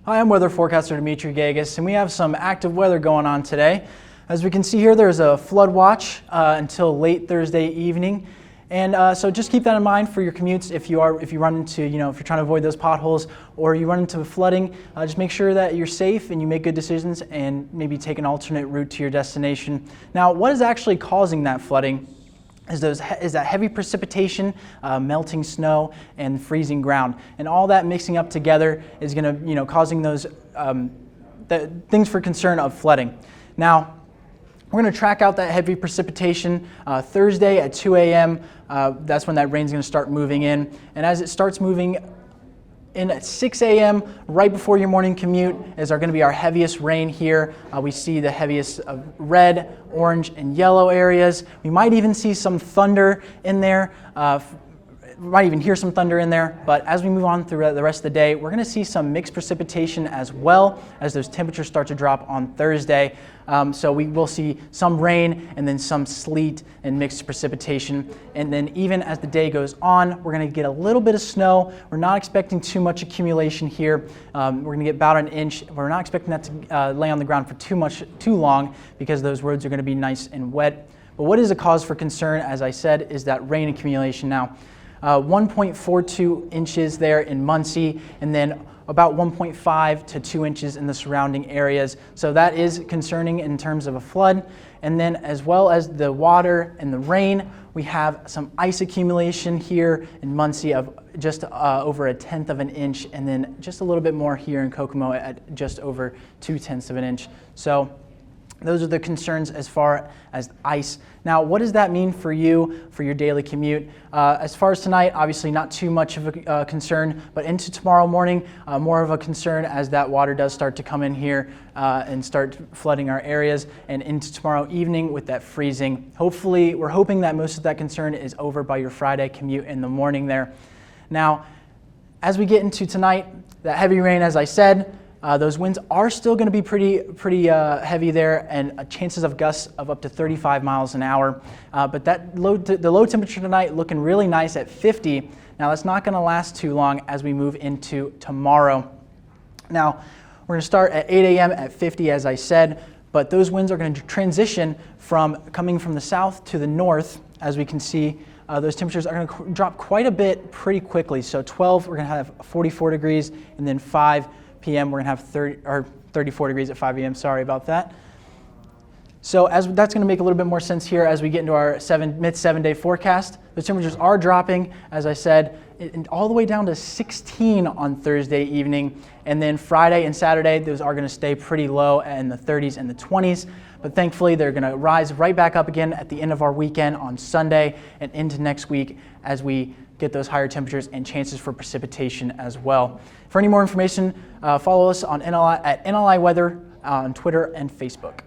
Hi, I'm weather forecaster Dimitri Gegas, and we have some active weather going on today. As we can see here, there's a flood watch until late Thursday evening, and so just keep that in mind for your commutes. If you run into, if you're trying to avoid those potholes or you run into flooding, just make sure that you're safe and you make good decisions, and maybe take an alternate route to your destination. Now, what is actually causing that flooding? Is that heavy precipitation, melting snow, and freezing ground, and all that mixing up together is going to, causing those things for concern of flooding. Now, we're going to track out that heavy precipitation Thursday at 2 a.m. That's when that rain's going to start moving in, and as it starts moving in at 6 a.m., right before your morning commute, is going to be our heaviest rain here. We see the heaviest red, orange, and yellow areas. We might even see some thunder in there. Might even hear some thunder in there, but as we move on through the rest of the day, we're going to see some mixed precipitation as well as those temperatures start to drop on Thursday. So we will see some rain and then some sleet and mixed precipitation. And then even as the day goes on, we're going to get a little bit of snow. We're not expecting too much accumulation here. We're going to get about an inch. We're not expecting that to lay on the ground for too long, because those roads are going to be nice and wet. But what is a cause for concern, as I said, is that rain accumulation now. 1.42 inches there in Muncie, and then about 1.5 to 2 inches in the surrounding areas. So that is concerning in terms of a flood. And then, as well as the water and the rain, we have some ice accumulation here in Muncie of just over 1/10 of an inch, and then just a little bit more here in Kokomo at just over 2/10 of an inch. So those are the concerns as far as ice. Now, what does that mean for you, for your daily commute? As far as tonight, obviously not too much of a concern, but into tomorrow morning, more of a concern as that water does start to come in here and start flooding our areas, and into tomorrow evening with that freezing. Hopefully, we're hoping that most of that concern is over by your Friday commute in the morning there. Now, as we get into tonight, that heavy rain, as I said, those winds are still going to be pretty heavy there, and chances of gusts of up to 35 miles an hour. But the low temperature tonight looking really nice at 50. Now, that's not going to last too long as we move into tomorrow. Now, we're going to start at 8 a.m. at 50, as I said, but those winds are going to transition from coming from the south to the north. As we can see, those temperatures are going to drop quite a bit pretty quickly. So 12, we're going to have 44 degrees, and then 5 p.m. we're going to have 34 degrees at 5 a.m. Sorry about that. So that's going to make a little bit more sense here as we get into our mid 7-day forecast. The temperatures are dropping, as I said, all the way down to 16 on Thursday evening. And then Friday and Saturday, those are going to stay pretty low in the 30s and the 20s. But thankfully, they're going to rise right back up again at the end of our weekend on Sunday and into next week as we get those higher temperatures and chances for precipitation as well. For any more information, follow us on NLI at NLI Weather on Twitter and Facebook.